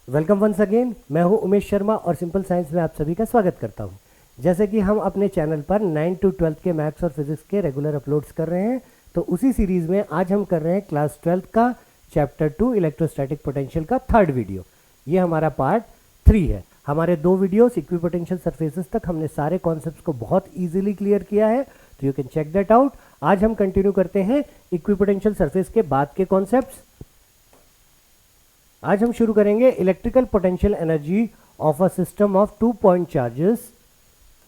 Welcome once again. मैं हूं उमेश शर्मा और सिंपल साइंस में आप सभी का स्वागत करता हूं। जैसे कि हम अपने चैनल पर 9 to 12 के मैथ्स और फिजिक्स के रेगुलर अपलोड्स कर रहे हैं, तो उसी सीरीज़ में आज हम कर रहे हैं क्लास 12 का चैप्टर 2 इलेक्ट्रोस्टैटिक पोटेंशियल का थर्ड वीडियो। ये हमारा पार्ट 3 है। हमारे 2 वीडियोस इक्विपोटेंशियल सरफेसेस तक हमने सारे कॉन्सेप्ट्स को बहुत ईजिली क्लियर किया है, तो you can check that out. आज हम कंटिन्यू करते हैं इक्विपोटेंशियल सरफेस के बाद के कॉन्सेप्ट्स। आज हम शुरू करेंगे electrical potential energy of a system of 2 point charges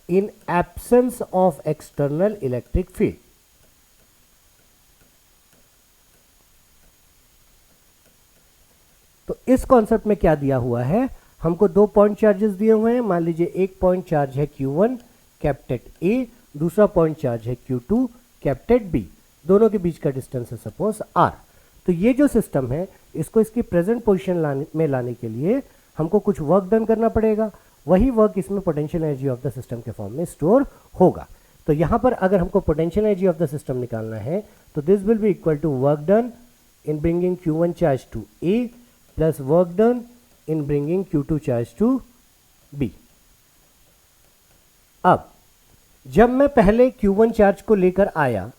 in absence of external electric field. तो इस कॉन्सेप्ट में क्या दिया हुआ है, हमको 2 पॉइंट चार्जेस दिए हुए हैं। मान लीजिए एक पॉइंट चार्ज है Q1 कैप्टेड A, दूसरा पॉइंट चार्ज है Q2 कैप्टेड B। दोनों के बीच का डिस्टेंस है सपोज R। तो ये जो सिस्टम है, इसको इसकी प्रेजेंट पोजीशन में लाने के लिए हमको कुछ वर्क डन करना पड़ेगा। वही वर्क इसमें potential energy of the system के फॉर्म में स्टोर होगा। तो यहाँ पर अगर हमको potential energy of the system निकालना है, तो this will be equal to work done in bringing Q1 charge to A plus work done in bringing Q2 charge to B। अब जब मैं पहले Q1 चार्ज को लेकर आया,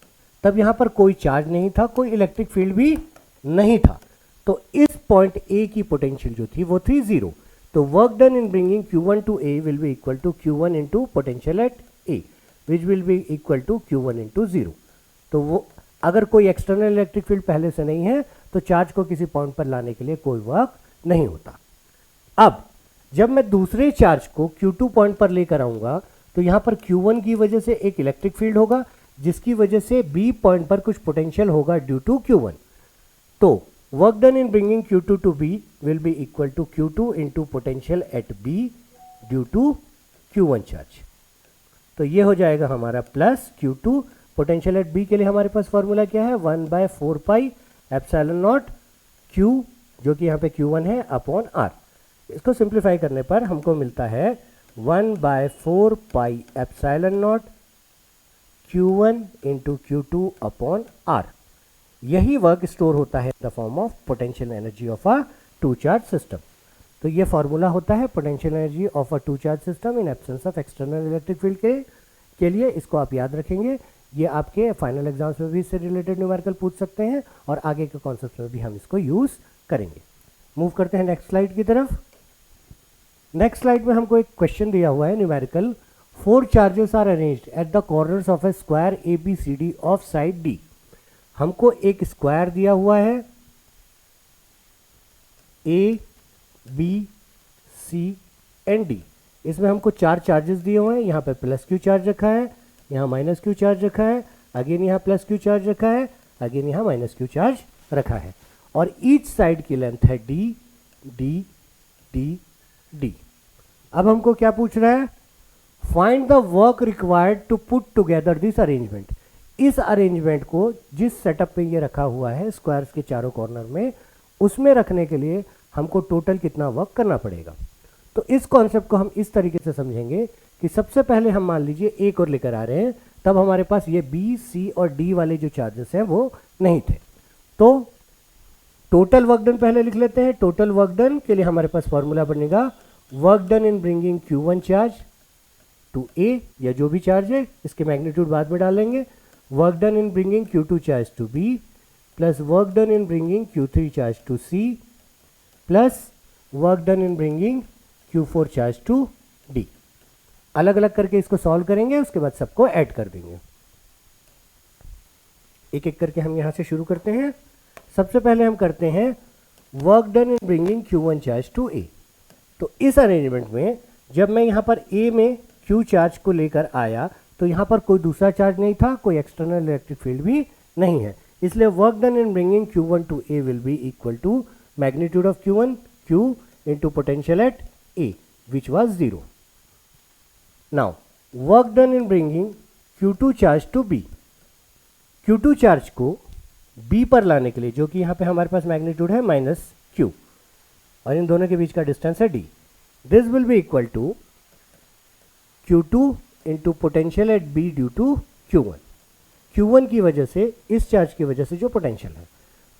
तब यहां पर कोई चार्ज नहीं था, कोई इलेक्ट्रिक फील्ड भी नहीं था। तो इस पॉइंट A की पोटेंशियल जो थी वो थी 0। तो work done in bringing Q1 to A will be equal to Q1 into potential at A, which will be equal to Q1 into 0। तो वो अगर कोई एक्सटर्नल इलेक्ट्रिक फील्ड पहले से नहीं है, तो चार्ज को किसी पॉइंट पर लाने के लिए कोई वर्क नहीं होता। अब जब मैं दूसरे चार्ज को Q2 पॉइंट पर लेकर आऊंगा, तो यहां पर Q1 की वजह से एक इलेक्ट्रिक फील्ड होगा, जिसकी वजह से B पॉइंट पर कुछ पोटेंशियल होगा ड्यू टू Q1। तो work done in bringing Q2 to B will be equal to Q2 into potential at B due to Q1 charge. तो ये हो जाएगा हमारा plus Q2। Potential at B के लिए हमारे पास फॉर्मूला क्या है, 1/4 पाई एप्सिलॉन नॉट Q, जो कि यहाँ पे Q1 है, अपॉन R। इसको सिंप्लीफाई करने पर हमको मिलता है 1/4 pi epsilon naught Q1 into Q2 upon R। यही वर्क स्टोर होता है in the form of potential energy of a 2 charge system. तो ये फॉर्मूला होता है potential energy of a 2 charge system in absence of external electric field के लिए। इसको आप याद रखेंगे, ये आपके फाइनल एग्जाम्स में भी इससे रिलेटेड न्यूमेरिकल पूछ सकते हैं, और आगे के कॉन्सेप्ट में भी हम इसको यूज करेंगे। मूव करते हैं नेक्स्ट स्लाइड की तरफ। नेक्स्ट स्लाइड में हमको एक क्वेश्चन दिया हुआ है numerical. 4 charges are arranged at the corners of a square ABCD of side D। हमको एक स्क्वायर दिया हुआ है A, B, C and D। इसमें हमको 4 चार्जेस दिए हुए हैं। यहाँ पे प्लस Q चार्ज रखा है, यहाँ माइनस Q चार्ज रखा है, अगेन यहाँ प्लस Q चार्ज रखा है, अगेन यहाँ माइनस Q चार्ज रखा है, और ईच साइड की लेंथ है D, D, D, D। अब हमको क्या पूछ रहा है, find the work required to put together this arrangement. इस अरेंजमेंट को जिस सेटअप पे ये रखा हुआ है स्क्वायर्स के चारों कॉर्नर में, उसमें रखने के लिए हमको टोटल कितना वर्क करना पड़ेगा। तो इस कॉन्सेप्ट को हम इस तरीके से समझेंगे कि सबसे पहले हम मान लीजिए A को लेकर आ रहे हैं, तब हमारे पास ये B, C और D वाले जो चार्जेस हैं वो नहीं थे। तो टोटल वर्क डन पहले लिख लेते हैं। टोटल वर्क डन के लिए हमारे पास फॉर्मूला बनेगा work done in bringing Q1 charge to A, या जो भी चार्ज है, इसके मैग्नीट्यूड बाद में डालेंगे। Work done in bringing Q2 charge to B plus work done in bringing Q3 charge to C plus work done in bringing Q4 charge to D। अलग अलग करके इसको सॉल्व करेंगे, उसके बाद सबको ऐड कर देंगे। एक एक करके हम यहां से शुरू करते हैं। सबसे पहले हम करते हैं work done in bringing Q1 charge to A। तो इस अरेंजमेंट में जब मैं यहाँ पर A में Q चार्ज को लेकर आया, तो यहाँ पर कोई दूसरा चार्ज नहीं था, कोई एक्सटर्नल इलेक्ट्रिक फील्ड भी नहीं है, इसलिए work done in bringing Q1 to A will be equal to magnitude of Q1 Q into potential at A which was 0। Now work done in bringing Q2 charge to B। Q2 charge को B पर लाने के लिए, जो कि यहाँ पे हमारे पास मैग्नीट्यूड है माइनस Q, और इन दोनों के बीच का डिस्टेंस है D, this will be equal to Q2 into potential at B due to Q1। Q1 की वजह से, इस चार्ज की वजह से जो पोटेंशियल है,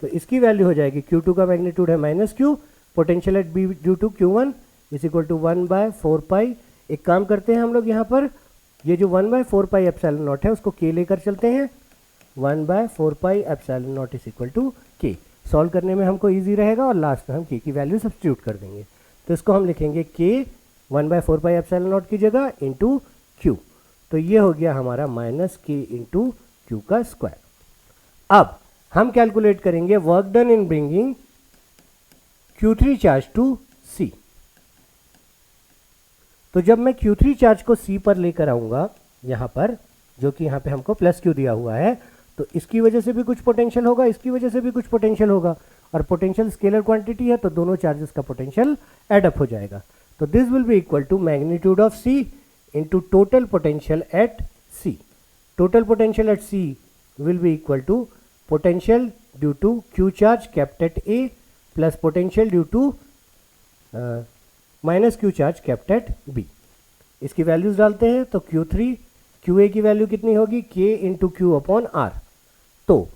तो इसकी वैल्यू हो जाएगी Q2 का मैग्नीट्यूड है minus Q potential at B due to Q1 is equal to 1/4 pi. एक काम करते हैं हम लोग यहाँ पर, ये जो 1/4 पाई एप्सिलॉन नॉट है उसको K लेकर चलते हैं। 1/4 pi epsilon naught is equal to K। Solve करने में हमको ईजी रहेगा और लास्ट में हम K की वैल्यू सब्स्टिट्यूट कर देंगे। तो इसको हम लिखेंगे K 1/4 पाई एप्सिलॉन नॉट की जगह इंटू Q। तो ये हो गया हमारा -K इंटू Q का स्क्वायर। अब हम कैलकुलेट करेंगे work done in bringing Q3 charge to C। तो जब मैं Q3 चार्ज को C पर लेकर आऊंगा यहाँ पर, जो कि यहाँ पे हमको +Q दिया हुआ है, तो इसकी वजह से भी कुछ पोटेंशियल होगा, इसकी वजह से भी कुछ पोटेंशियल होगा, और पोटेंशियल स्केलर क्वांटिटी है तो दोनों चार्जेस का पोटेंशियल एड अप हो जाएगा। तो this will be equal to magnitude of C into total potential at C। Total potential at C will be equal to potential due to Q charge kept at A plus potential due to minus Q charge kept at B। इसकी values डालते हैं तो Q3 QA की value कितनी होगी, K into Q upon R। तो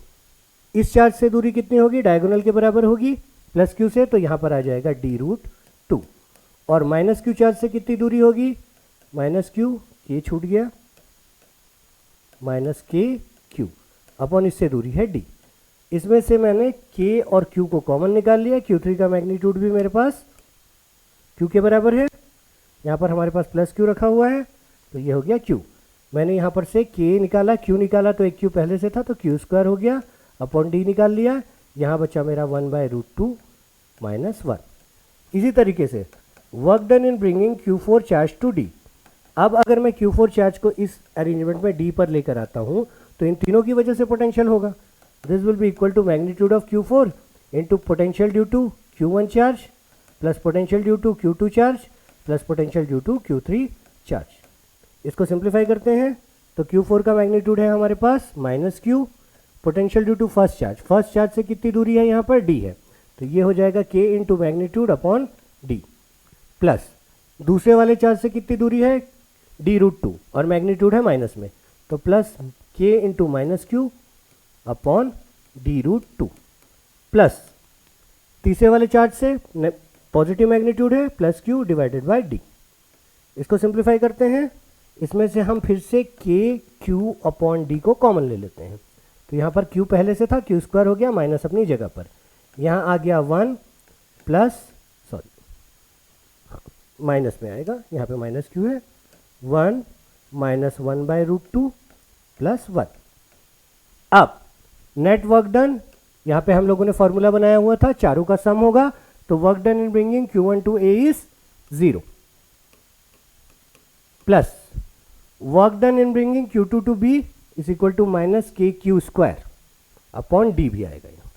इस charge से दूरी कितनी होगी, डायगोनल के बराबर होगी +Q से, तो यहाँ पर आ जाएगा d√2। और -Q चार्ज से कितनी दूरी होगी, -Q, K छूट गया, -KQ अपॉन इससे दूरी है D। इसमें से मैंने K और Q को कॉमन निकाल लिया। Q3 का मैग्नीट्यूड भी मेरे पास Q के बराबर है, यहाँ पर हमारे पास +Q रखा हुआ है, तो ये हो गया Q। मैंने यहाँ पर से K निकाला, Q निकाला, तो एक Q पहले से था तो Q² हो गया, अपॉन D निकाल लिया, यहाँ बचा मेरा 1/√2 - 1। इसी तरीके से work done in bringing Q4 charge to D। अब अगर मैं Q4 चार्ज को इस अरेंजमेंट में D पर लेकर आता हूँ तो इन तीनों की वजह से पोटेंशियल होगा। This will be equal to magnitude of Q4 into potential due to Q1 charge plus potential due to Q2 charge plus potential due to Q3 charge. इसको सिंप्लीफाई करते हैं तो Q4 का मैग्नीट्यूड है हमारे पास -Q, potential due to first charge से कितनी दूरी है, यहाँ पर D है, तो ये हो जाएगा K into magnitude upon D, plus दूसरे वाले चार्ज से कितनी दूरी है, d√2, और मैग्नीट्यूड है माइनस में, तो plus K into -Q upon d√2, plus तीसरे वाले चार्ज से पॉजिटिव मैग्नीट्यूड है +Q डिवाइडेड बाय D। इसको सिंप्लीफाई करते हैं, इसमें से हम फिर से K Q अपॉन D को कॉमन ले लेते हैं। तो यहाँ पर Q पहले से था, Q² हो गया, माइनस अपनी जगह पर, यहाँ आ गया 1 प्लस माइनस में आएगा, यहाँ पे -Q है, 1 - 1/√2 + 1। अब नेट वर्क डन, यहाँ पे हम लोगों ने फॉर्मूला बनाया हुआ था, चारों का सम होगा, तो work done in bringing Q1 to A is 0 plus work done in bringing Q2 to B is equal to -KQ² upon D भी आएगा यहाँ।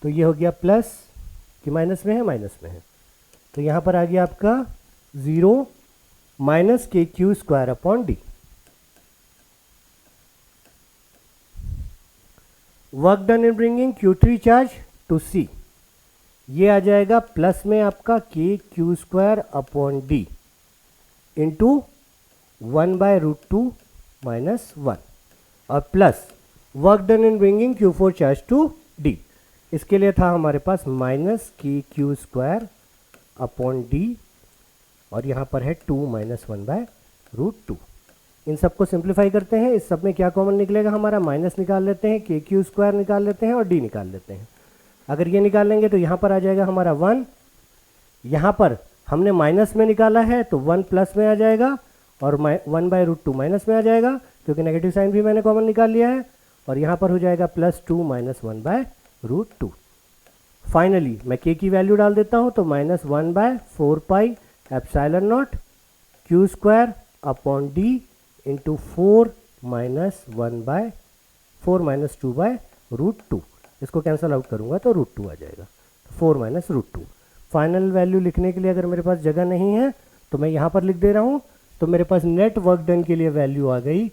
तो ये हो गया प्लस कि माइनस में है, माइनस में है, तो यहाँ पर आ गया आपका 0 -KQ² upon D। Work done in bringing Q3 charge to C, ये आ जाएगा प्लस में आपका KQ² अपॉन D इंटू 1/√2 - 1, और plus work done in bringing Q4 charge to D। इसके लिए था हमारे पास -KQ² अपॉन D, और यहाँ पर है 2 - 1/√2। इन सबको सिंप्लीफाई करते हैं, इस सब में क्या कॉमन निकलेगा हमारा, माइनस निकाल लेते हैं, KQ² निकाल लेते हैं और D निकाल लेते हैं। अगर ये निकाल लेंगे तो यहाँ पर आ जाएगा हमारा 1, यहाँ पर हमने माइनस में निकाला है तो 1 प्लस में आ जाएगा, और 1/√2 माइनस में आ जाएगा, क्योंकि नेगेटिव साइन भी मैंने कॉमन निकाल लिया है, और यहाँ पर हो जाएगा +2 - 1/√2। फाइनली मैं K की वैल्यू डाल देता हूँ, तो -1/4 pi epsilon not Q² upon D into 4 - 2/√2। इसको कैंसल आउट करूँगा तो √2 आ जाएगा, 4 - √2। फाइनल वैल्यू लिखने के लिए अगर मेरे पास जगह नहीं है तो मैं यहाँ पर लिख दे रहा हूँ, तो मेरे पास नेट वर्क डन के लिए वैल्यू आ गई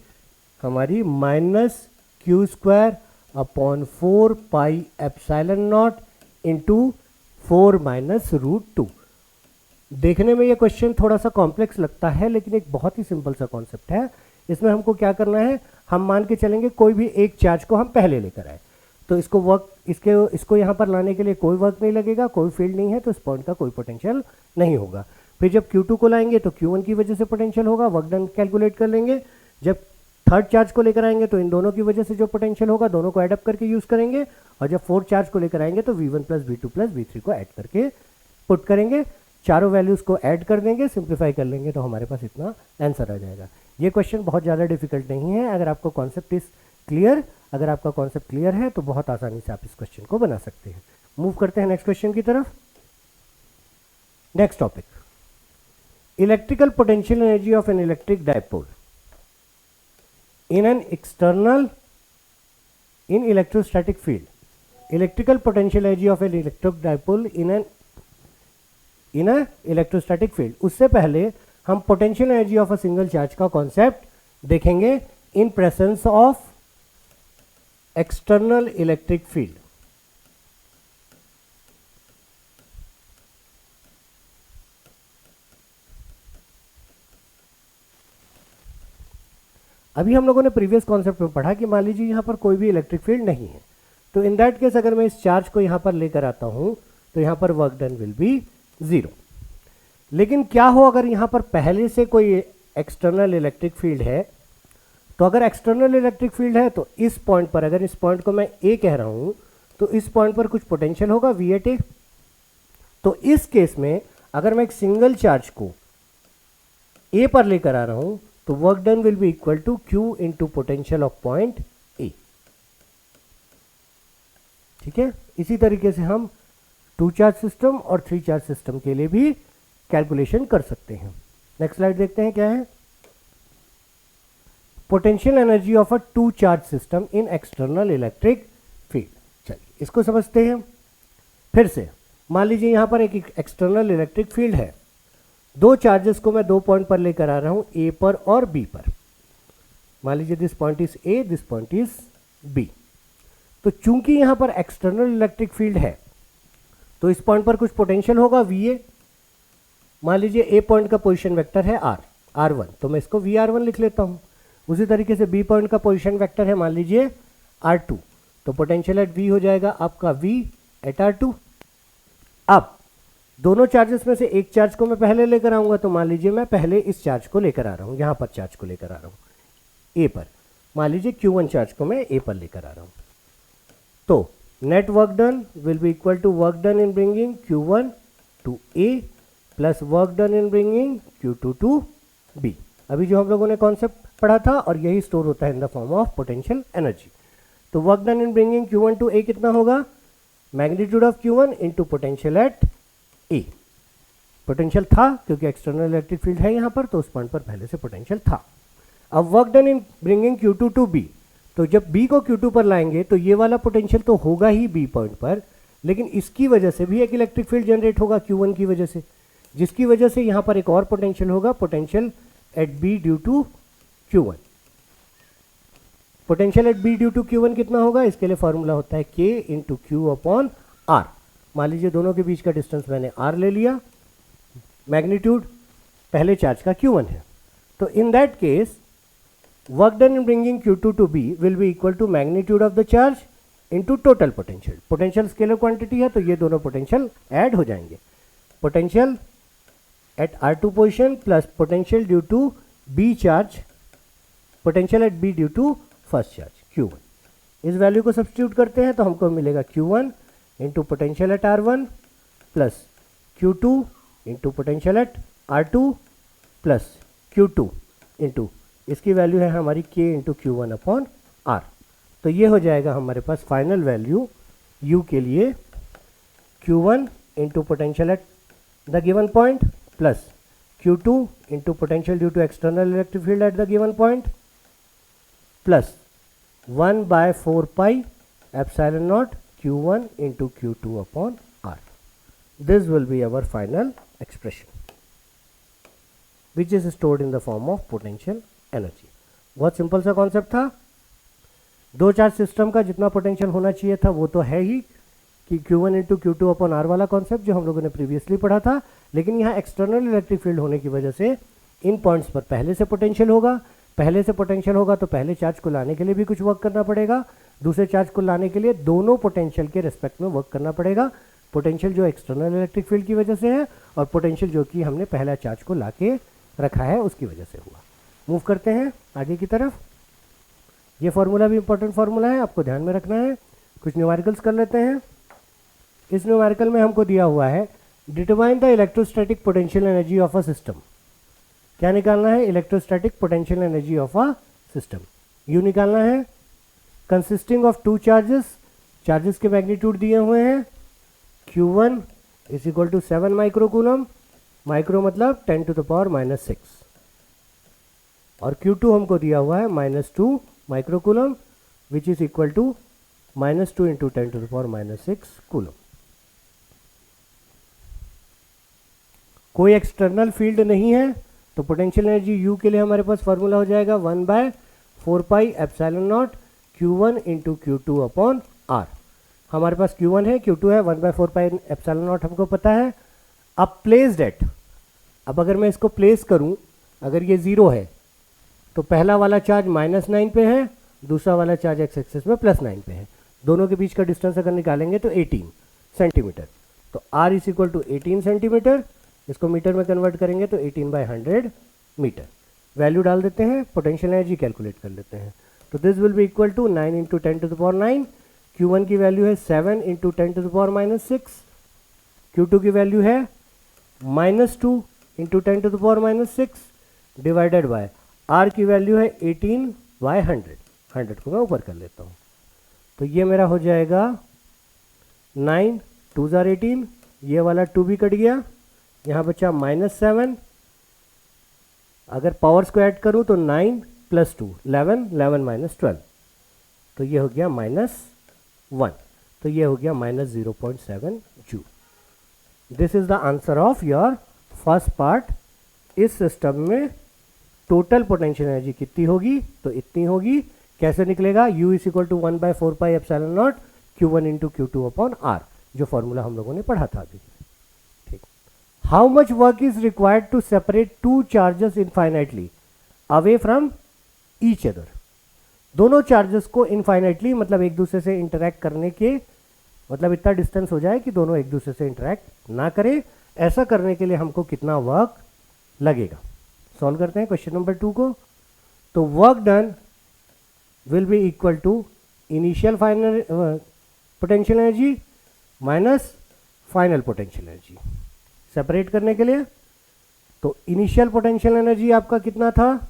हमारी -Q² upon 4 pi epsilon not into 4 - √2। देखने में ये क्वेश्चन थोड़ा सा कॉम्प्लेक्स लगता है, लेकिन एक बहुत ही सिंपल सा कॉन्सेप्ट है। इसमें हमको क्या करना है, हम मान के चलेंगे कोई भी एक चार्ज को हम पहले लेकर आए, तो इसको यहाँ पर लाने के लिए कोई वर्क नहीं लगेगा, कोई फील्ड नहीं है, तो इस पॉइंट का कोई पोटेंशियल नहीं होगा। फिर जब Q2 को लाएंगे तो Q1 की वजह से पोटेंशियल होगा, वर्क डन कैलकुलेट कर लेंगे। जब थर्ड चार्ज को लेकर आएंगे तो इन दोनों की वजह से जो पोटेंशियल होगा दोनों को एडअप करके यूज करेंगे, और जब फोर्थ चार्ज को लेकर आएंगे तो V1 plus V2 plus V3 को ऐड करके पुट करेंगे, चारों वैल्यूज को ऐड कर देंगे, सिंप्लीफाई कर लेंगे, तो हमारे पास इतना आंसर आ जाएगा। ये क्वेश्चन बहुत ज़्यादा डिफिकल्ट नहीं है। अगर आपको कॉन्सेप्ट इज क्लियर, अगर आपका कॉन्सेप्ट क्लियर है तो बहुत आसानी से आप इस क्वेश्चन को बना सकते हैं। मूव करते हैं नेक्स्ट क्वेश्चन की तरफ। Next topic, electrical potential energy of N electric dipole in electrostatic field. Electrical potential energy of an electric dipole in a electrostatic field. उससे पहले हम potential energy of a single charge का concept देखेंगे in presence of external electric field. अभी हम लोगों ने previous concept में पढ़ा कि मान लीजिए यहाँ पर कोई भी इलेक्ट्रिक फील्ड नहीं है, तो इन दैट केस अगर मैं इस चार्ज को यहाँ पर लेकर आता हूँ तो यहाँ पर वर्क डन विल बी 0। लेकिन क्या हो अगर यहाँ पर पहले से कोई एक्सटर्नल इलेक्ट्रिक फील्ड है, तो अगर एक्सटर्नल इलेक्ट्रिक फील्ड है तो इस पॉइंट पर, अगर इस पॉइंट को मैं ए कह रहा हूँ, तो इस पॉइंट पर कुछ पोटेंशियल होगा वी एट ए। तो इस केस में अगर मैं एक सिंगल चार्ज को ए पर लेकर आ रहा हूँ तो work done will be equal to Q into potential of point A. ठीक है, इसी तरीके से हम 2 चार्ज सिस्टम और 3 चार्ज सिस्टम के लिए भी कैलकुलेशन कर सकते हैं। नेक्स्ट स्लाइड देखते हैं क्या है। Potential energy of a 2 charge system in external electric field. चलिए इसको समझते हैं फिर से। मान लीजिए यहां पर एक एक्सटर्नल इलेक्ट्रिक फील्ड है, 2 चार्जेस को मैं 2 पॉइंट पर लेकर आ रहा हूं, ए पर और बी पर। मान लीजिए this point is A, this point is B. तो चूंकि यहां पर एक्सटर्नल इलेक्ट्रिक फील्ड है तो इस पॉइंट पर कुछ पोटेंशियल होगा वी ए। मान लीजिए ए पॉइंट का पोजीशन वेक्टर है R1, तो मैं इसको VR1 लिख लेता हूं। उसी तरीके से बी पॉइंट का पोजीशन वेक्टर है मान लीजिए R2, तो पोटेंशियल एट V हो जाएगा आपका V एट R2। अब दोनों चार्जेस में से एक चार्ज को मैं पहले लेकर आऊंगा, तो मान लीजिए मैं पहले इस चार्ज को लेकर आ रहा हूं, यहां पर चार्ज को लेकर आ रहा हूं ए पर। मान लीजिए Q1 चार्ज को मैं ए पर लेकर आ रहा हूं, तो net work done will be equal to work done in bringing Q1 to A plus work done in bringing Q2 to B. अभी जो हम लोगों ने कॉन्सेप्ट पढ़ा था, और यही स्टोर होता है in the form of potential energy. तो work done in bringing Q1 to A कितना होगा, magnitude of Q1 into potential at A. Potential था क्योंकि एक्सटर्नल इलेक्ट्रिक फील्ड है यहां पर, तो उस पॉइंट पर पहले से पोटेंशियल था। अब work done in bringing Q2 to B, तो जब बी को Q2 पर लाएंगे तो ये वाला पोटेंशियल तो होगा ही बी पॉइंट पर, लेकिन इसकी वजह से भी एक इलेक्ट्रिक फील्ड जनरेट होगा Q1 की वजह से, जिसकी वजह से यहां पर एक और पोटेंशियल होगा, potential at B due to Q1। Potential at B due to Q1 कितना होगा, इसके लिए फॉर्मूला होता है K into Q upon R। मान लीजिए दोनों के बीच का डिस्टेंस मैंने R ले लिया, मैग्नीट्यूड पहले चार्ज का Q1 है, तो in that case work done in bringing Q2 to B will be equal to magnitude of the charge into total potential. Potential scalar quantity है तो ये दोनों पोटेंशियल ऐड हो जाएंगे। Potential at R2 position plus potential due to B charge, potential at B due to first charge Q1। इस value को substitute करते हैं तो हमको मिलेगा Q1 into potential eight R1 plus Q2 into potential at R2 plus Q2 into, इसकी value है हमारी K into Q1 upon R। तो ये हो जाएगा हमारे पास फाइनल वैल्यू U के लिए Q1 into potential at the given point plus Q2 into potential due to external electric field at the given point plus 1/4 pi epsilon naught Q1 into Q2 upon R. This will be our final expression, which is stored in the form of potential energy. बहुत simple सा concept था। 2 charge system का जितना potential होना चाहिए था वो तो है ही, कि Q1 into Q2 upon R वाला कॉन्सेप्ट जो हम लोगों ने प्रीवियसली पढ़ा था, लेकिन यहाँ एक्सटर्नल इलेक्ट्रिक फील्ड होने की वजह से इन पॉइंट्स पर पहले से पोटेंशियल होगा, पहले से पोटेंशियल होगा तो पहले चार्ज को लाने के लिए भी कुछ वर्क करना पड़ेगा, दूसरे चार्ज को लाने के लिए दोनों पोटेंशियल के रिस्पेक्ट में वर्क करना पड़ेगा। पोटेंशियल जो एक्सटर्नल इलेक्ट्रिक फील्ड की वजह से है और पोटेंशियल जो कि हमने पहला चार्ज को ला के रखा है उसकी वजह से हुआ। मूव करते हैं आगे की तरफ। ये फॉर्मूला भी इंपॉर्टेंट फॉर्मूला है, आपको ध्यान में रखना है। कुछ न्यूमेरिकल्स कर लेते हैं। इस न्यूमेरिकल में हमको दिया हुआ है determine the electrostatic potential energy of a system. क्या निकालना है? Electrostatic potential energy of a system. U निकालना है consisting of two charges, charges के मैग्नीट्यूड दिए हुए हैं। Q1 is equal to 7 micro coulomb, micro मतलब 10⁻⁻⁶, और Q2 हमको दिया हुआ है -2 micro coulomb which is equal to -2 into 10⁻⁻⁶ coulomb. कोई एक्सटर्नल फील्ड नहीं है तो पोटेंशियल एनर्जी U के लिए हमारे पास फॉर्मूला हो जाएगा 1/4πε0 Q1 into Q2 upon R। हमारे पास Q1 है, Q2 है, 1/4πε0 हमको पता है। अब प्लेस डेट, अब अगर मैं इसको प्लेस करूं, अगर ये 0 है तो पहला वाला चार्ज -9 पे है, दूसरा वाला चार्ज x एक्सिस में +9 पे है। दोनों के बीच का डिस्टेंस अगर निकालेंगे तो 18 सेंटीमीटर। तो R is equal to 18 centimetre, इसको मीटर में कन्वर्ट करेंगे तो 18/100 मीटर। वैल्यू डाल देते हैं, पोटेंशियल एनर्जी कैलकुलेट कर लेते हैं। तो this will be equal to 9 into 10⁻⁹। Q1 की वैल्यू है 7 इंटू 10⁻⁶, Q2 की वैल्यू है -2 इंटू 10⁻⁶, डिवाइडेड बाय R की वैल्यू है 18/100। 100 को मैं ऊपर कर लेता हूँ, तो ये मेरा हो जाएगा 9 2 जार 18, ये वाला 2 भी कट गया, यहाँ बचा -7। अगर पावर्स को ऐड करूँ तो 9 + 2 11, 11 - 12, तो ये हो गया -1, तो ये हो गया -0.7 joule. This is the answer of your first part. इस सिस्टम में टोटल पोटेंशियल एनर्जी कितनी होगी? तो इतनी होगी। कैसे निकलेगा? U is equal to 1/4πε0 Q1 into Q2 upon R, जो फॉर्मूला हम लोगों ने पढ़ा था अभी। ठीक। How much work is required to separate two charges infinitely away from each other. दोनों चार्जेस को इनफाइनाइटली मतलब एक दूसरे से इंटरैक्ट करने के मतलब इतना डिस्टेंस हो जाए कि दोनों एक दूसरे से इंटरैक्ट ना करें, ऐसा करने के लिए हमको कितना वर्क लगेगा? सॉल्व करते हैं क्वेश्चन नंबर 2 को। तो work done will be equal to initial final potential energy minus final potential energy. Separate करने के लिए तो इनिशियल पोटेंशियल एनर्जी आपका कितना था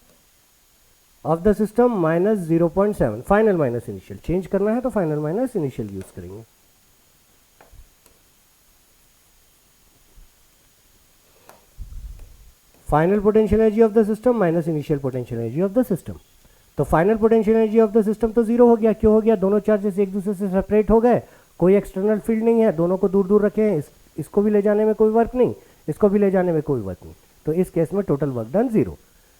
of the system? -0.7। Final minus initial, change करना है तो फाइनल माइनस इनिशियल यूज करेंगे। Final potential energy of the system minus initial potential energy of the system. तो final potential energy of the system तो 0 हो गया। क्यों हो गया? दोनों चार्जेस एक दूसरे से सेपरेट हो गए, कोई एक्सटर्नल फील्ड नहीं है, दोनों को दूर दूर रखे हैं। इसको भी ले जाने में कोई वर्क नहीं, इसको भी ले जाने में कोई वर्क नहीं, तो इस केस में टोटल वर्क डन 0।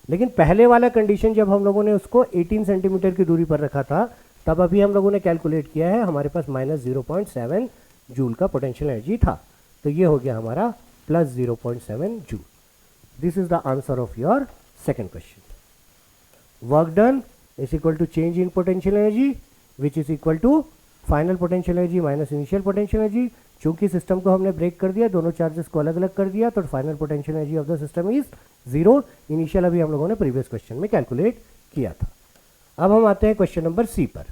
लेकिन पहले वाला कंडीशन जब हम लोगों ने उसको 18 सेंटीमीटर की दूरी पर रखा था, तब अभी हम लोगों ने कैलकुलेट किया है, हमारे पास -0.7 जूल का पोटेंशियल एनर्जी था, तो ये हो गया हमारा +0.7 joule. This is the answer of your second question. Work done is equal to change in potential energy which is equal to final potential energy minus initial potential energy. चूंकि system को हमने break कर दिया, दोनों charges को अलग अलग कर दिया, तो final potential energy of the system is 0। Initial अभी हम लोगों ने प्रीवियस क्वेश्चन में कैलकुलेट किया था। अब हम आते हैं क्वेश्चन नंबर सी पर।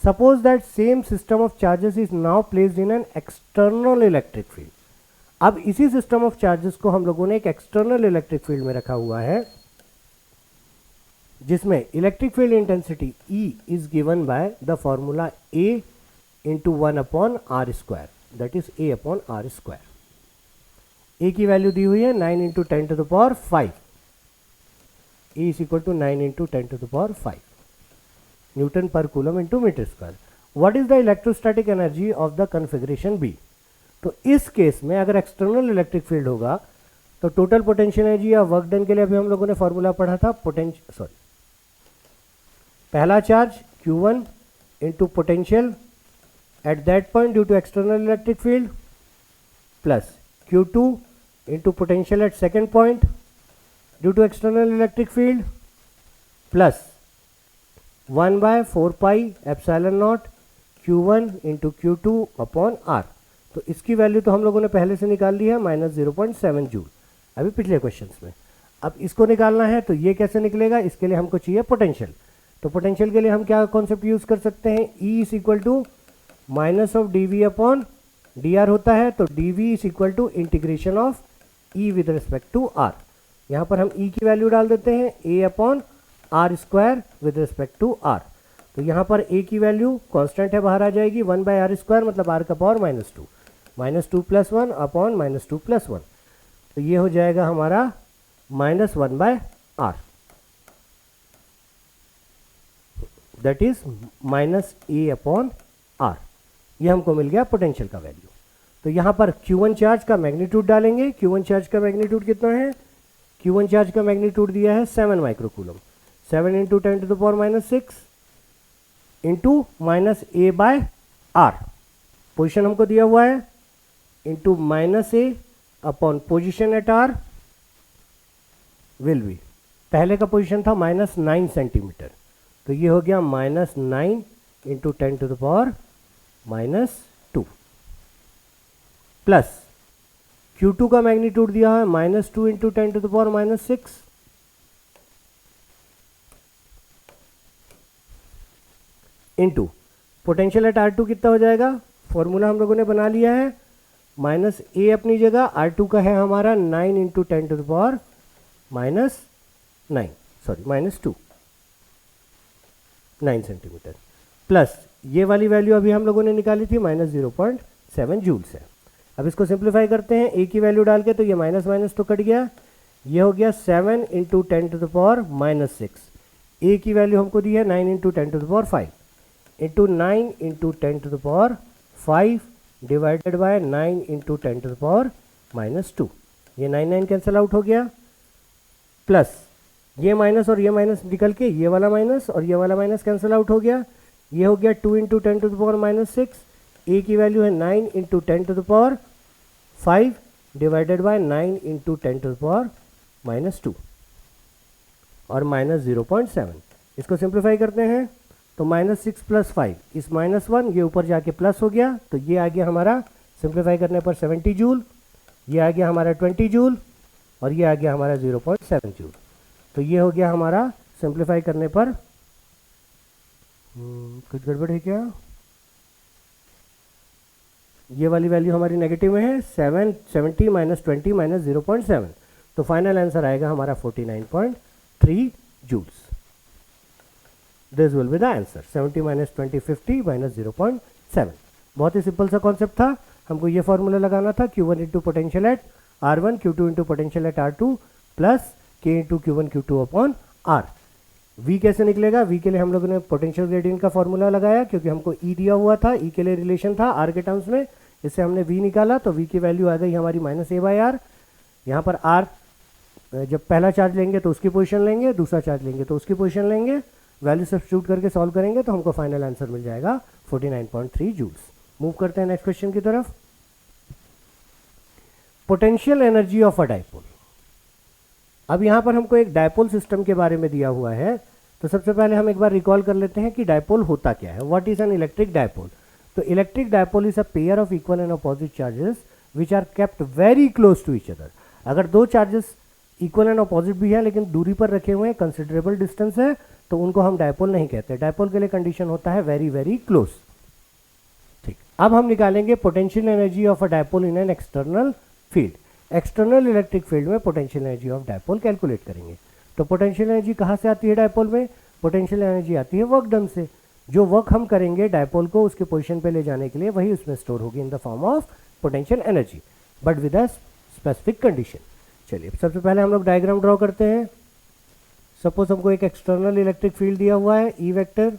Suppose that same system of charges is now placed in an external electric field. अब इसी सिस्टम ऑफ चार्जेस को हम लोगों ने एक एक्सटर्नल इलेक्ट्रिक फील्ड में रखा हुआ है, जिसमें electric field intensity E is given by the formula A into 1/r², that is A upon r²। A की वैल्यू दी हुई है 9 into 10⁵ A is equal to 9 into 10⁵ newton per coulomb into metre square. What is the electrostatic energy of the configuration B? तो इस case में अगर external electric field होगा तो टोटल पोटेंशियल एनर्जी या वर्क डन के लिए अभी हम लोगों ने फॉर्मूला पढ़ा था, पहला charge Q1 into potential at that point due to external electric field plus Q2 into potential at second point due to external electric field plus 1/4πε0 Q1 into Q2 upon R। तो इसकी value तो हम लोगों ने पहले से निकाल ली है -0.7 जूल अभी पिछले क्वेश्चंस में। अब इसको निकालना है तो ये कैसे निकलेगा, इसके लिए हमको चाहिए पोटेंशियल। तो पोटेंशियल के लिए हम क्या कॉन्सेप्ट यूज कर सकते हैं, E is equal to minus of dV upon dr होता है। तो dV is equal to integration of E with respect to R। यहाँ पर हम E की वैल्यू डाल देते हैं A upon R square with respect to R। तो यहाँ पर A की वैल्यू कांस्टेंट है, बाहर आ जाएगी 1/r² मतलब r का पावर -2 -2 + 1 अपॉन -2 + 1। तो ये हो जाएगा हमारा -1/r, that is -A upon R। ये हमको मिल गया पोटेंशियल का वैल्यू। तो यहाँ पर Q1 चार्ज का मैग्नीट्यूड डालेंगे। Q1 चार्ज का मैग्नीट्यूड कितना है, Q1 चार्ज का मैग्नीट्यूड दिया है 7 माइक्रोकूलम। 7 × 10⁻⁶ इंटू -A/r, पोजिशन हमको दिया हुआ है, into -A upon position eight R will be, पहले का पोजिशन था -9 सेंटीमीटर, तो ये हो गया -9 × 10⁻⁻2 प्लस Q2 का मैग्नीट्यूड दिया है -2 × 10⁻⁶ इंटू पोटेंशियल एट R2 कितना हो जाएगा, फॉर्मूला हम लोगों ने बना लिया है, -A अपनी जगह, R2 का है हमारा 9 × 10⁻⁹ -9 सेंटीमीटर, प्लस ये वाली वैल्यू अभी हम लोगों ने निकाली थी -0.7 जूल्स है। अब इसको सिंप्लीफाई करते हैं, A की वैल्यू डाल के, तो ये माइनस माइनस तो कट गया, ये हो गया 7 × 10⁻⁻6। A की वैल्यू हमको दी है 9 × 10⁵ इंटू 9 × 10⁵ डिवाइडेड बाय 9 × 10⁻⁻2। ये 9 कैंसिल आउट हो गया, प्लस ये माइनस और ये माइनस निकल के ये वाला माइनस और ये वाला माइनस कैंसिल आउट हो गया, ये हो गया 2 × 10⁻⁻6। A की वैल्यू है 9 × 10⁵ डिवाइडेड बाय 9 × 10⁻⁻2 और -0.7। इसको सिंप्लीफाई करते हैं तो -6 + 5 इस -1, ये ऊपर जाके प्लस हो गया, तो ये आ गया हमारा सिंप्लीफाई करने पर 70 जूल, ये आ गया हमारा 20 जूल और ये आ गया हमारा 0.7 जूल। तो ये हो गया हमारा सिंप्लीफाई करने पर, कुछ गड़बड़ है क्या, ये वाली वैल्यू हमारी नेगेटिव में है, 70 - 20 - 0.7, तो फाइनल आंसर आएगा हमारा 49.3 joules. This will be the answer, 70 - 20 50 - 0.7। बहुत ही सिंपल सा कॉन्सेप्ट था, हमको ये फॉर्मूला लगाना था, Q1 into potential eight R1, Q2 into potential at R2 plus K into Q1 Q2 upon R। V कैसे निकलेगा, V के लिए हम लोगों ने पोटेंशियल ग्रेडियंट का फॉर्मूला लगाया, क्योंकि हमको E दिया हुआ था, E के लिए रिलेशन था R के टर्म्स में, इससे हमने V निकाला, तो V की वैल्यू आ गई हमारी -A/R। यहाँ पर R जब पहला चार्ज लेंगे तो उसकी पोजीशन लेंगे, दूसरा चार्ज लेंगे तो उसकी पोजीशन लेंगे, वैल्यू सब्स्टिट्यूट करके सॉल्व करेंगे तो हमको फाइनल आंसर मिल जाएगा 49.3 जूल्स। मूव करते हैं नेक्स्ट क्वेश्चन की तरफ। Potential energy of a dipole. अब यहाँ पर हमको एक डायपोल सिस्टम के बारे में दिया हुआ है, तो सबसे पहले हम एक बार रिकॉल कर लेते हैं कि डायपोल होता क्या है। What is an electric dipole. तो electric dipole is a pair of equal and opposite charges which are kept very close to each other. अगर दो चार्जेस इक्वल एंड अपोजिट भी है लेकिन दूरी पर रखे हुए हैं, कंसिडरेबल डिस्टेंस है, तो उनको हम डायपोल नहीं कहते। डायपोल के लिए कंडीशन होता है वेरी वेरी क्लोज। ठीक, अब हम निकालेंगे potential energy of a dipole in an external field. External electric field में potential energy of dipole calculate करेंगे। तो पोटेंशियल एनर्जी कहाँ से आती है डायपोल में, पोटेंशियल एनर्जी आती है वर्क डन से। जो वर्क हम करेंगे डायपोल को उसके पोजीशन पे ले जाने के लिए, वही उसमें स्टोर होगी इन the form of potential energy, but with a specific condition. चलिए सबसे पहले हम लोग डायग्राम ड्रॉ करते हैं। सपोज हमको एक एक्सटर्नल इलेक्ट्रिक फील्ड दिया हुआ है E वेक्टर,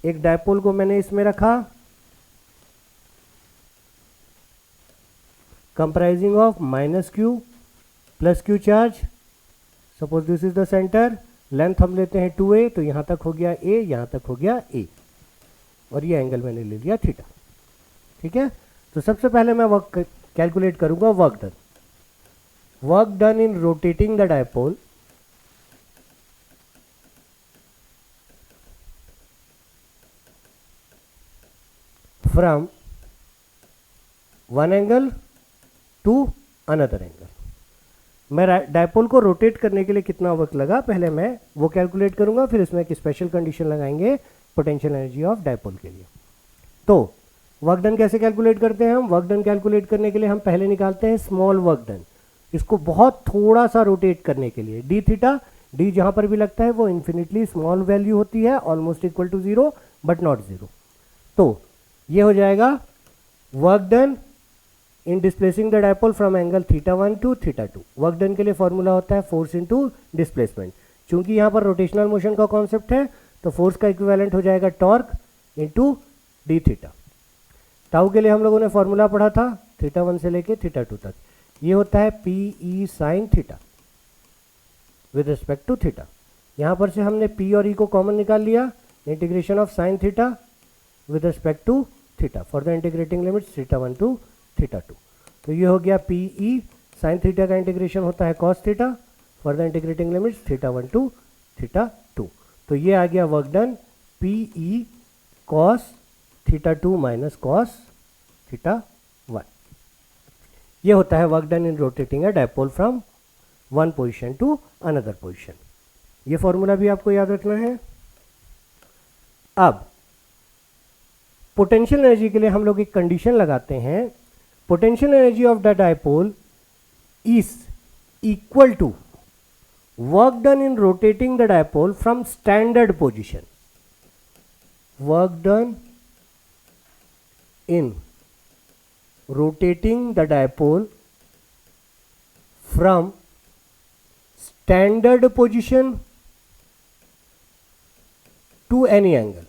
एक डायपोल को मैंने इसमें रखा, comprising of -Q plus Q charge. Suppose this is the centre, length हम लेते हैं 2a, तो यहां तक हो गया a, यहां तक हो गया a, और ये एंगल मैंने ले लिया थीटा। ठीक है, तो सबसे पहले मैं वर्क कैलकुलेट करूंगा work done. Work done in rotating the dipole from one angle to another angle. मैं डायपोल को रोटेट करने के लिए कितना वक्त लगा पहले मैं वो कैलकुलेट करूंगा, फिर इसमें एक स्पेशल कंडीशन लगाएंगे पोटेंशियल एनर्जी ऑफ डायपोल के लिए। तो वर्क डन कैसे कैलकुलेट करते हैं हम? वर्क डन कैलकुलेट करने के लिए हम पहले निकालते हैं स्मॉल वर्क डन, इसको बहुत थोड़ा सा रोटेट करने के लिए। डी थीटा, डी जहां पर भी लगता है वो इन्फिनिटली स्मॉल वैल्यू होती है, almost equal to zero but not zero. तो ये हो जाएगा work done in displacing the dipole from angle θ1 to θ2। Work done के लिए फॉर्मूला होता है फोर्स इनटू डिस्प्लेसमेंट। चूंकि यहां पर रोटेशनल मोशन का कॉन्सेप्ट है तो फोर्स का इक्विवेलेंट हो जाएगा torque into D theta. Tau के लिए हम लोगों ने फॉर्मूला पढ़ा था θ1 से लेके θ2 तक, ये होता है PE sin theta with respect to theta. यहां पर से हमने P और E को कॉमन निकाल लिया, integration of sin theta with respect to theta for the integrating limits θ1 to θ2। तो ये हो गया PE sin थीटा का इंटीग्रेशन होता है cos theta for the integrating limits θ1 to θ2। तो ये आ गया work done PE cos θ2 minus cos θ1। ये होता है work done in rotating a dipole from one position to another position. ये फॉर्मूला भी आपको याद रखना है। अब पोटेंशियल एनर्जी के लिए हम लोग एक कंडीशन लगाते हैं, potential energy of the dipole is equal to work done in rotating the dipole from standard position. वर्क डन in rotating the dipole from standard position to any angle।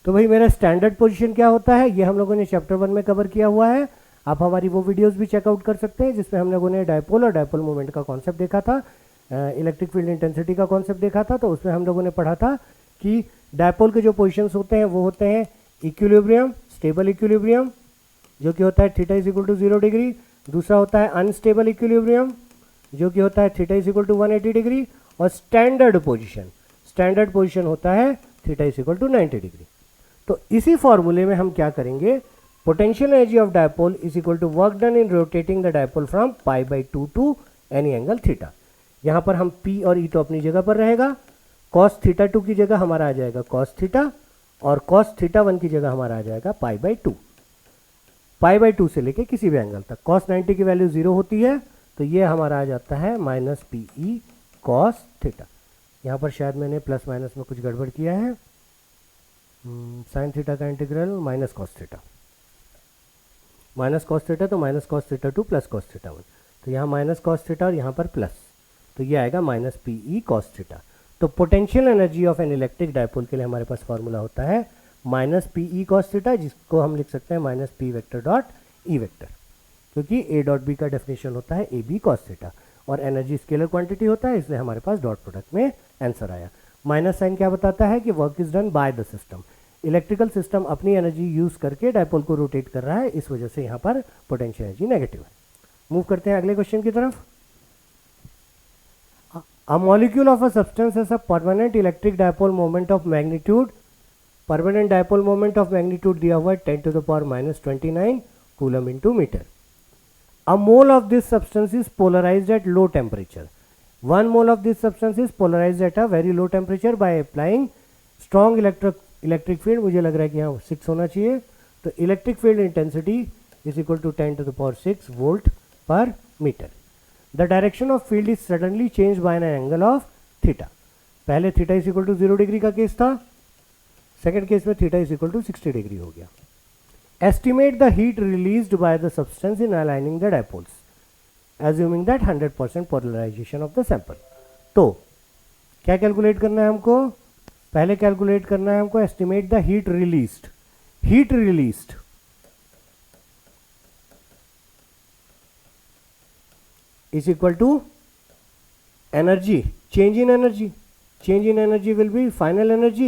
तो भाई मेरा स्टैंडर्ड पोजीशन क्या होता है ये हम लोगों ने चैप्टर 1 में कवर किया हुआ है। आप हमारी वो वीडियोस भी चेकआउट कर सकते हैं जिसमें हम लोगों ने डायपोल और डायपोल मोमेंट का कॉन्सेप्ट देखा था, इलेक्ट्रिक फील्ड इंटेंसिटी का कॉन्सेप्ट देखा था। तो उसमें हम लोगों ने पढ़ा था कि डायपोल के जो पोजीशंस होते हैं वो होते हैं इक्विलिब्रियम, स्टेबल इक्विलिब्रियम जो कि होता है theta is equal to 0 degree, दूसरा होता है अनस्टेबल इक्विलिब्रियम जो कि होता है theta is equal to 180 degree, और स्टैंडर्ड पोजीशन होता है theta is equal to 90 degree. तो इसी फॉर्मूले में हम क्या करेंगे, potential energy of dipole is equal to work done in rotating the dipole from π/2 to any angle theta. यहाँ पर हम P और E तो अपनी जगह पर रहेगा, cos θ2 की जगह हमारा आ जाएगा cos थीटा और cos θ1 की जगह हमारा आ जाएगा π/2 से लेके किसी भी एंगल तक। cos 90 की वैल्यू 0 होती है तो ये हमारा आ जाता है माइनस PE cos थीटा। यहाँ पर शायद मैंने प्लस माइनस में कुछ गड़बड़ किया है, साइन थीटा का integral minus cos theta, minus cos theta तो माइनस cos θ2 प्लस cos θ1, तो यहाँ माइनस cos थीटा और यहाँ पर प्लस, तो ये आएगा माइनस PE cos थीटा। तो potential energy of N electric dipole के लिए हमारे पास फॉर्मूला होता है माइनस PE cos थीटा, जिसको हम लिख सकते हैं minus P vector dot E vector, क्योंकि A डॉट B का डेफिनेशन होता है AB cos थीटा और एनर्जी स्केलर क्वांटिटी होता है, इसलिए हमारे पास डॉट प्रोडक्ट में आंसर आया। माइनस साइन क्या बताता है कि work is done by the system, electrical system अपनी एनर्जी यूज करके डायपोल को रोटेट कर रहा है, इस वजह से यहाँ पर पोटेंशियल एनर्जी नेगेटिव है। मूव करते हैं अगले क्वेश्चन की तरफ। A molecule of a substance has a permanent electric dipole moment of magnitude, permanent dipole moment of magnitude दिया हुआ है 10 to the power minus 29 coulomb into meter. A mole of this substance is polarized at low temperature. 1 mole of this substance is polarized at a very low temperature by applying strong electric field, मुझे लग रहा है कि यहाँ 6 होना चाहिए, तो electric field intensity is equal to 10 to the power 6 volt per meter. The direction of field is suddenly changed by an angle of theta. पहले theta is equal to 0 degree का केस था, सेकेंड केस में theta is equal to 60 degree हो गया। Estimate the heat released by the substance in aligning the dipoles, assuming that 100% polarization of the sample. तो क्या calculate करना है हमको, पहले कैलकुलेट करना है हमको estimate the heat released. Heat released is equal to energy, change in energy. Change in energy will be final energy,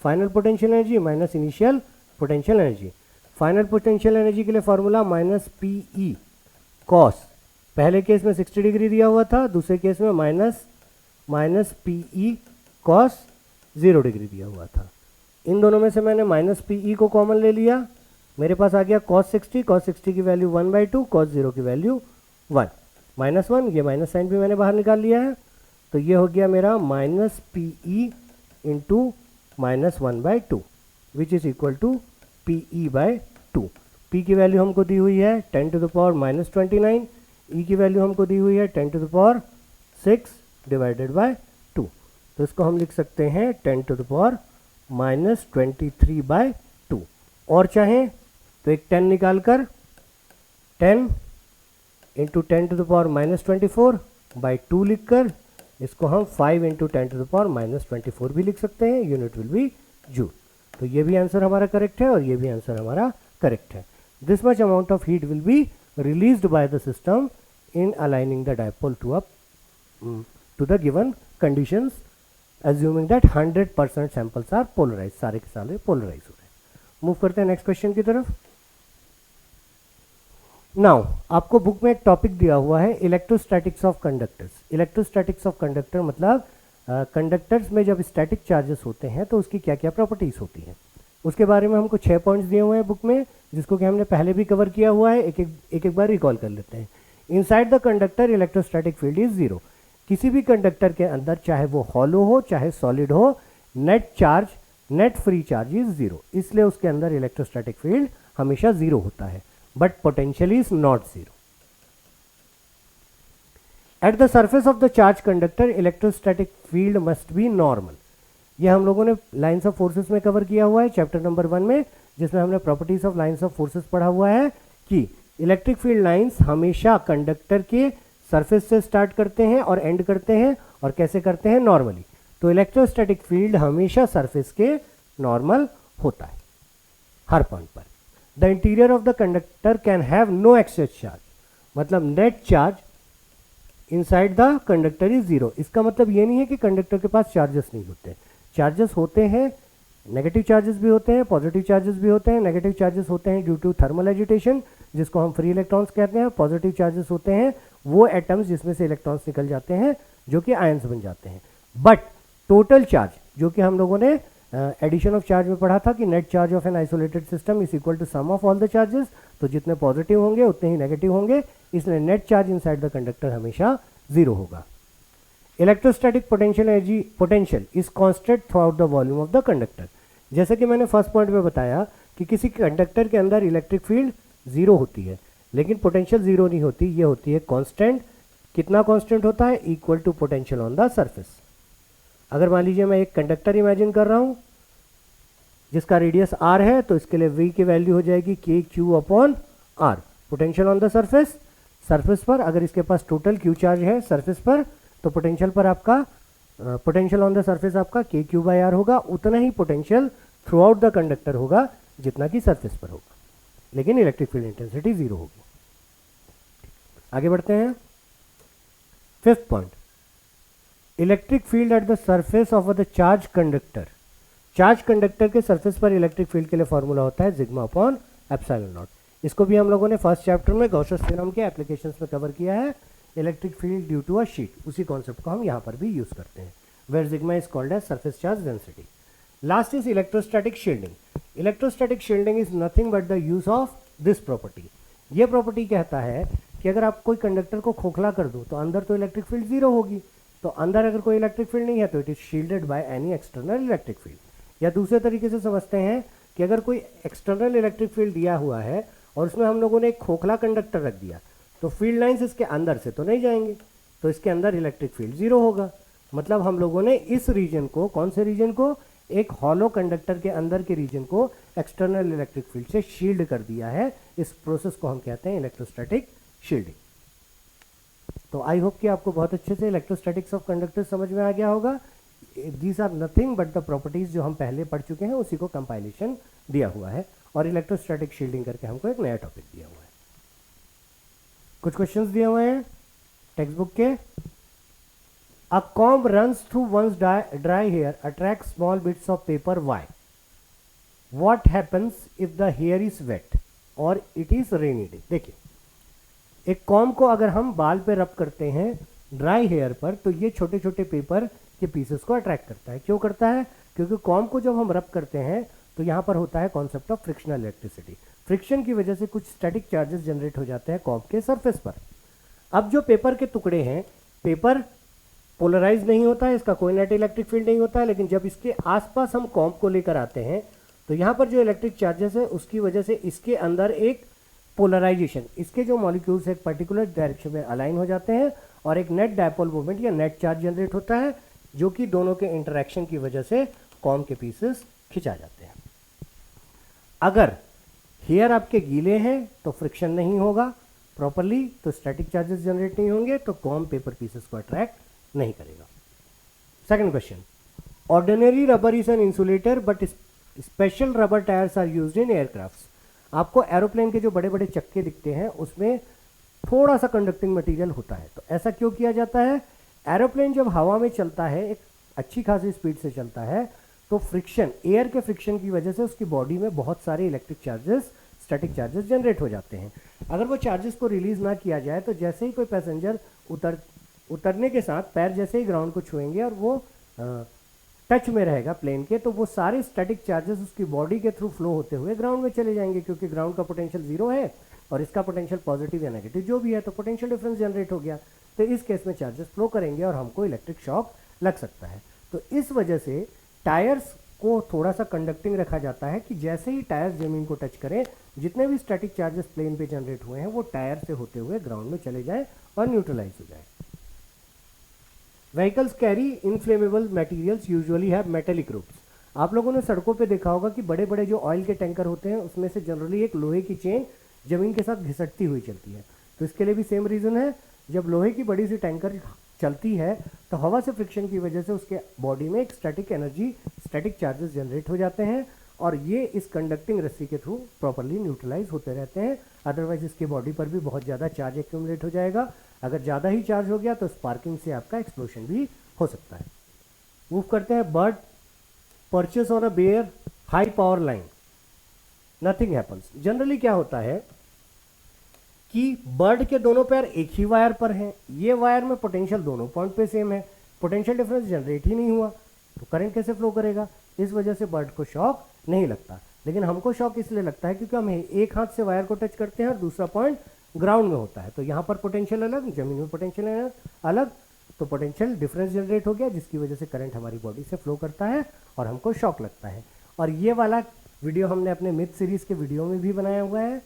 final potential energy minus initial potential energy. Final potential energy के लिए formula minus PE cos, पहले case में 60 degree दिया हुआ था, दूसरे case में minus PE cos 0 degree दिया हुआ था। इन दोनों में से मैंने माइनस पी ई को कॉमन ले लिया, मेरे पास आ गया cos 60, cos 60 की वैल्यू 1/2, cos 0 की वैल्यू 1, -1, ये माइनस साइन भी मैंने बाहर निकाल लिया है, तो ये हो गया मेरा minus P E into -1/2 which is equal to P E by 2। P की वैल्यू हमको दी हुई है 10⁻⁻29, ई की वैल्यू हमको दी हुई है 10⁻6 डिवाइडेड बाय 2, तो इसको हम लिख सकते हैं 10⁻23/2, और चाहें तो एक 10 निकाल कर 10 इंटू 10⁻⁻24/2 लिख कर इसको हम 5 इंटू 10⁻⁻24 भी लिख सकते हैं, यूनिट विल बी जूल। तो ये भी आंसर हमारा करेक्ट है और ये भी आंसर हमारा करेक्ट है। This much amount of heat will be released by the system in aligning the dipole to the given conditions, assuming that 100% samples are polarized, सारे के सारे पोलराइज हो रहे हैं। मूव करते हैं नेक्स्ट क्वेश्चन की तरफ। नाउ आपको बुक में एक टॉपिक दिया हुआ है electrostatics of conductors. Electrostatics of conductor मतलब कंडक्टर्स में जब स्टैटिक चार्जेस होते हैं तो उसकी क्या क्या प्रॉपर्टीज होती हैं, उसके बारे में हमको 6 पॉइंट्स दिए हुए हैं बुक में, जिसको कि हमने पहले भी कवर किया हुआ है। एक बार रिकॉल कर लेते हैं। Inside the conductor electrostatic field is 0। किसी भी कंडक्टर के अंदर चाहे वो हॉलो हो चाहे सॉलिड हो, net charge net free charge is 0, इसलिए उसके अंदर इलेक्ट्रोस्टैटिक फील्ड हमेशा 0 होता है, but potential is not 0। At the surface of the charge conductor electrostatic field must be normal. ये हम लोगों ने लाइंस ऑफ फोर्सेस में कवर किया हुआ है चैप्टर नंबर 1 में, जिसमें हमने properties of lines of forces पढ़ा हुआ है कि इलेक्ट्रिक फील्ड लाइंस हमेशा कंडक्टर के सरफेस से स्टार्ट करते हैं और एंड करते हैं, और कैसे करते हैं, नॉर्मली। तो इलेक्ट्रोस्टैटिक फील्ड हमेशा सरफेस के नॉर्मल होता है हर पॉइंट पर। The interior of the conductor can have no excess charge, मतलब net charge inside the conductor is 0। इसका मतलब ये नहीं है कि कंडक्टर के पास चार्जेस नहीं होते, चार्जेस होते हैं, नेगेटिव चार्जेस भी होते हैं, पॉजिटिव चार्जेस भी होते हैं। नेगेटिव चार्जेस होते हैं ड्यू टू थर्मल एजिटेशन, जिसको हम फ्री इलेक्ट्रॉन्स कहते हैं। पॉजिटिव चार्जेस होते हैं वो एटम्स जिसमें से इलेक्ट्रॉन्स निकल जाते हैं जो कि आयंस बन जाते हैं। बट टोटल चार्ज, जो कि हम लोगों ने एडिशन ऑफ चार्ज में पढ़ा था कि net charge of an isolated system is equal to sum of all the charges, तो जितने पॉजिटिव होंगे उतने ही नेगेटिव होंगे, इसलिए net charge inside the conductor हमेशा 0 होगा। Electrostatic potential energy potential is constant throughout the volume of the conductor. जैसे कि मैंने फर्स्ट पॉइंट में बताया कि किसी कंडक्टर के अंदर इलेक्ट्रिक फील्ड 0 होती है, लेकिन पोटेंशियल 0 नहीं होती, ये होती है कांस्टेंट। कितना कांस्टेंट होता है, equal to potential on the surface. अगर मान लीजिए मैं एक कंडक्टर इमेजिन कर रहा हूं जिसका रेडियस r है, तो इसके लिए v की वैल्यू हो जाएगी kq/r, potential on the surface. Surface पर अगर इसके पास टोटल q चार्ज है सरफेस पर, तो पोटेंशियल पर आपका पोटेंशियल ऑन द सरफेस आपका kq/r होगा। उतना ही potential throughout the conductor होगा जितना कि सरफेस पर होगा, लेकिन इलेक्ट्रिक फील्ड इंटेंसिटी 0 होगी। आगे बढ़ते हैं। 5th point, electric field at the surface of the charge conductor. Charge conductor के सरफेस पर इलेक्ट्रिक फील्ड के लिए फॉर्मूला होता है σ/ε0। इसको भी हम लोगों ने फर्स्ट चैप्टर में गॉसेस थ्योरम के एप्लीकेशंस में कवर किया है। Electric field due to a sheet, उसी कॉन्सेप्ट को हम यहाँ पर भी यूज करते हैं, where sigma is called as surface charge density. Last is electrostatic shielding. Electrostatic shielding is nothing but the use of this property. ये प्रॉपर्टी कहता है कि अगर आप कोई कंडक्टर को खोखला कर दो तो अंदर तो इलेक्ट्रिक फील्ड 0 होगी, तो अंदर अगर कोई इलेक्ट्रिक फील्ड नहीं है तो it is shielded by any external electric field. या दूसरे तरीके से समझते हैं कि अगर कोई एक्सटर्नल इलेक्ट्रिक फील्ड दिया हुआ है और उसमें हम लोगों ने एक खोखला कंडक्टर रख दिया, तो फील्ड लाइंस इसके अंदर से तो नहीं जाएंगे, तो इसके अंदर इलेक्ट्रिक फील्ड 0 होगा। मतलब हम लोगों ने इस रीजन को, कौन से रीजन को, एक हॉलो कंडक्टर के अंदर के रीजन को एक्सटर्नल इलेक्ट्रिक फील्ड से शील्ड कर दिया है। इस प्रोसेस को हम कहते हैं इलेक्ट्रोस्टैटिक शील्डिंग। तो आई होप कि आपको बहुत अच्छे से इलेक्ट्रोस्टैटिक्स ऑफ कंडक्टर समझ में आ गया होगा। These are nothing but the properties जो हम पहले पढ़ चुके हैं उसी को कंपाइलेशन दिया हुआ है, और इलेक्ट्रोस्टैटिक शील्डिंग करके हमको एक नया टॉपिक दिया हुआ है। कुछ क्वेश्चंस दिए हुए हैं टेक्स्ट बुक के। A comb runs through one's dry hair, attracts small bits of paper. Why? What happens if the hair is wet or it is rainy day? देखिए, एक कॉम को अगर हम बाल पे रब करते हैं ड्राई हेयर पर, तो ये छोटे छोटे पेपर के पीसेस को अट्रैक्ट करता है। क्यों करता है? क्योंकि कॉम को जब हम रब करते हैं तो यहाँ पर होता है concept of frictional electricity. Friction की वजह से कुछ स्टैटिक चार्जेस जनरेट हो जाते हैं कॉम के सरफेस पर। अब जो पेपर के टुकड़े हैं, पेपर पोलराइज नहीं होता है, इसका कोई नेट इलेक्ट्रिक फील्ड नहीं होता है, लेकिन जब इसके आसपास हम कॉम को लेकर आते हैं तो यहाँ पर जो इलेक्ट्रिक चार्जेस है उसकी वजह से इसके अंदर एक पोलराइजेशन, इसके जो मॉलिक्यूल्स एक पर्टिकुलर डायरेक्शन में अलाइन हो जाते हैं और एक नेट डायपोल मूवमेंट या नेट चार्ज जनरेट होता है, जो कि दोनों के इंटरेक्शन की वजह से कॉम के पीसेस खिंचा जाते हैं। अगर हेयर आपके गीले हैं तो फ्रिक्शन नहीं होगा प्रॉपरली, तो स्टैटिक चार्जेस जनरेट नहीं होंगे, तो कॉम पेपर पीसेस को अट्रैक्ट नहीं करेगा। Second question, ordinary rubber is an insulator but special rubber tyres are used in aircrafts. आपको एरोप्लेन के जो बड़े बड़े चक्के दिखते हैं उसमें थोड़ा सा कंडक्टिंग मटेरियल होता है, तो ऐसा क्यों किया जाता है? एरोप्लेन जब हवा में चलता है, एक अच्छी खासी स्पीड से चलता है, तो फ्रिक्शन, एयर के फ्रिक्शन की वजह से उसकी बॉडी में बहुत सारे electric charges, static charges generate हो जाते हैं। अगर वो चार्जेस को रिलीज ना किया जाए तो जैसे ही कोई पैसेंजर उतरने के साथ पैर जैसे ही ग्राउंड को छुएंगे और वो टच में रहेगा प्लेन के, तो वो सारे स्टैटिक चार्जेस उसकी बॉडी के थ्रू फ्लो होते हुए ग्राउंड में चले जाएंगे, क्योंकि ग्राउंड का पोटेंशियल जीरो है और इसका पोटेंशियल पॉजिटिव या नेगेटिव जो भी है, तो पोटेंशियल डिफरेंस जनरेट हो गया। तो इस केस में चार्जेस फ्लो करेंगे और हमको इलेक्ट्रिक शॉक लग सकता है। तो इस वजह से टायर्स को थोड़ा सा कंडक्टिंग रखा जाता है कि जैसे ही टायर्स जमीन को टच करें, जितने भी स्टैटिक चार्जेस प्लेन पे जनरेट हुए हैं वो टायर से होते हुए ग्राउंड में चले जाए और न्यूट्रलाइज हो जाए। Vehicles carry inflammable materials usually have metallic ropes. आप लोगों ने सड़कों पे देखा होगा कि बड़े बड़े जो ऑयल के टैंकर होते हैं उसमें से जनरली एक लोहे की चेन जमीन के साथ घिसटती हुई चलती है। तो इसके लिए भी सेम रीज़न है, जब लोहे की बड़ी सी टैंकर चलती है तो हवा से फ्रिक्शन की वजह से उसके बॉडी में एक static energy, static charges generate हो जाते हैं और ये इस कंडक्टिंग रस्सी के थ्रू प्रॉपरली न्यूट्रलाइज होते रहते हैं। अदरवाइज इसके बॉडी पर भी बहुत ज़्यादा चार्ज एक्यूमुलेट हो जाएगा। अगर ज़्यादा ही चार्ज हो गया तो स्पार्किंग से आपका एक्सप्लोशन भी हो सकता है। मूव करते हैं, bird perches on a bare high power line, nothing happens. Generally क्या होता है कि बर्ड के दोनों पैर एक ही वायर पर हैं, ये वायर में पोटेंशियल दोनों पॉइंट पे सेम है, पोटेंशियल डिफरेंस जनरेट ही नहीं हुआ तो करंट कैसे फ्लो करेगा? इस वजह से बर्ड को शॉक नहीं लगता। लेकिन हमको शॉक इसलिए लगता है क्योंकि हम एक हाथ से वायर को टच करते हैं और दूसरा पॉइंट ग्राउंड में होता है, तो यहाँ पर पोटेंशियल अलग, जमीन में पोटेंशियल अलग, तो पोटेंशियल डिफरेंस जनरेट हो गया जिसकी वजह से करंट हमारी बॉडी से फ्लो करता है और हमको शॉक लगता है। और ये वाला वीडियो हमने अपने मिथ सीरीज़ के वीडियो में भी बनाया हुआ है,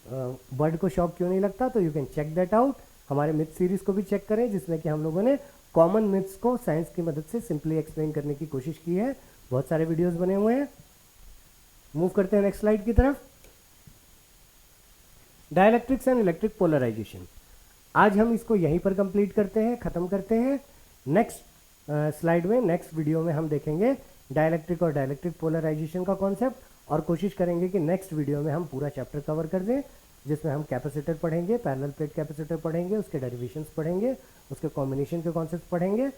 बर्ड को शॉक क्यों नहीं लगता, तो you can check that out. हमारे मिथ सीरीज़ को भी चेक करें जिसमें कि हम लोगों ने कॉमन मिथ्स को साइंस की मदद से सिंपली एक्सप्लेन करने की कोशिश की है। बहुत सारे वीडियोस बने हुए हैं। मूव करते हैं नेक्स्ट स्लाइड की तरफ। डाइलेक्ट्रिक्स एंड इलेक्ट्रिक पोलराइजेशन, आज हम इसको यहीं पर कंप्लीट करते हैं, ख़त्म करते हैं। नेक्स्ट स्लाइड में, नेक्स्ट वीडियो में हम देखेंगे डाइलेक्ट्रिक और डाइलेक्ट्रिक पोलराइजेशन का कॉन्सेप्ट और कोशिश करेंगे कि नेक्स्ट वीडियो में हम पूरा चैप्टर कवर कर दें, जिसमें हम कैपेसिटर पढ़ेंगे, पैरेलल प्लेट कैपेसिटर पढ़ेंगे, उसके डेरिवेशंस पढ़ेंगे, उसके कॉम्बिनेशन के कॉन्सेप्ट पढ़ेंगे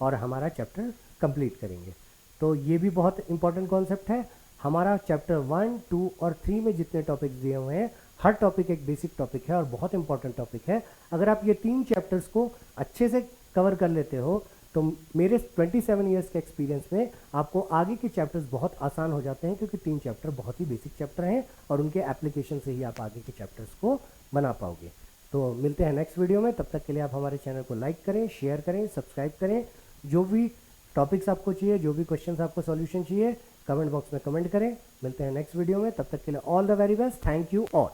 और हमारा चैप्टर कंप्लीट करेंगे। तो ये भी बहुत इंपॉर्टेंट कॉन्सेप्ट है। हमारा चैप्टर 1, 2 और 3 में जितने टॉपिक्स दिए हुए हैं, हर टॉपिक एक बेसिक टॉपिक है और बहुत इंपॉर्टेंट टॉपिक है। अगर आप ये 3 चैप्टर्स को अच्छे से कवर कर लेते हो तो मेरे 27 ईयर्स के एक्सपीरियंस में आपको आगे के चैप्टर्स बहुत आसान हो जाते हैं, क्योंकि 3 चैप्टर बहुत ही बेसिक चैप्टर हैं और उनके एप्लीकेशन से ही आप आगे के चैप्टर्स को बना पाओगे। तो मिलते हैं नेक्स्ट वीडियो में, तब तक के लिए आप हमारे चैनल को लाइक करें, शेयर करें, सब्सक्राइब करें। जो भी टॉपिक्स आपको चाहिए, जो भी क्वेश्चंस आपको सॉल्यूशन चाहिए, कमेंट बॉक्स में कमेंट करें। मिलते हैं नेक्स्ट वीडियो में, तब तक के लिए all the very best. Thank you all.